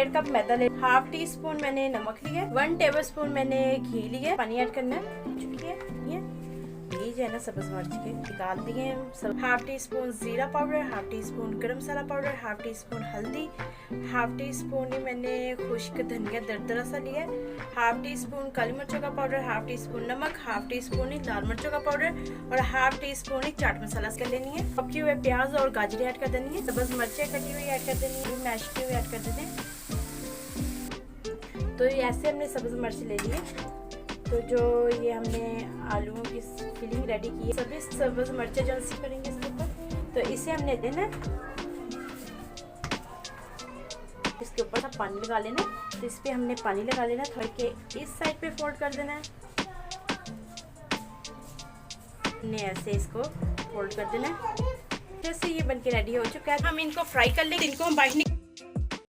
1.5 cup मैदा ले, half tea spoon मैंने नमक लिया, 1 टेबल स्पून मैंने घी लिया, पानी ऐड करना है। चुकी है ये घी जो है ना सब्ज मिर्च के निकाल दिए सब। हाफ टी स्पून जीरा पाउडर, हाफ टी स्पून गरम मसाला पाउडर, हाफ टी स्पून हल्दी, हाफ टी स्पून ही मैंने खुश्क धनिया दरदरा सा लिया, हाफ टी स्पून काली मिर्चों का पाउडर, हाफ टी स्पून नमक, हाफ टी स्पून ही लाल मिर्चों का पाउडर और हाफ टी स्पून ही चाट मसाला कर लेनी है। पके हुए प्याज और गाजर ऐड कर देनी है, सब्ज मिर्चें कटी हुई ऐड कर देनी है, मैश की हुई ऐड कर देते हैं। तो ऐसे हमने सब्ज मिर्च ले लिए। तो जो ये हमने आलूओं की फिलिंग रेडी की है, सभी सब्ज मिर्चें जो हम करेंगे इसके ऊपर, तो इसे हमने देना, इसके ऊपर सा पानी लगा लेना। तो इस पे हमने पानी लगा लेना, थोड़ा के इस साइड पे फोल्ड कर देना है, हमने ऐसे इसको फोल्ड कर देना है। जैसे ये बनके रेडी हो चुका है, हम इनको फ्राई कर लेंगे। इनको हम बाहर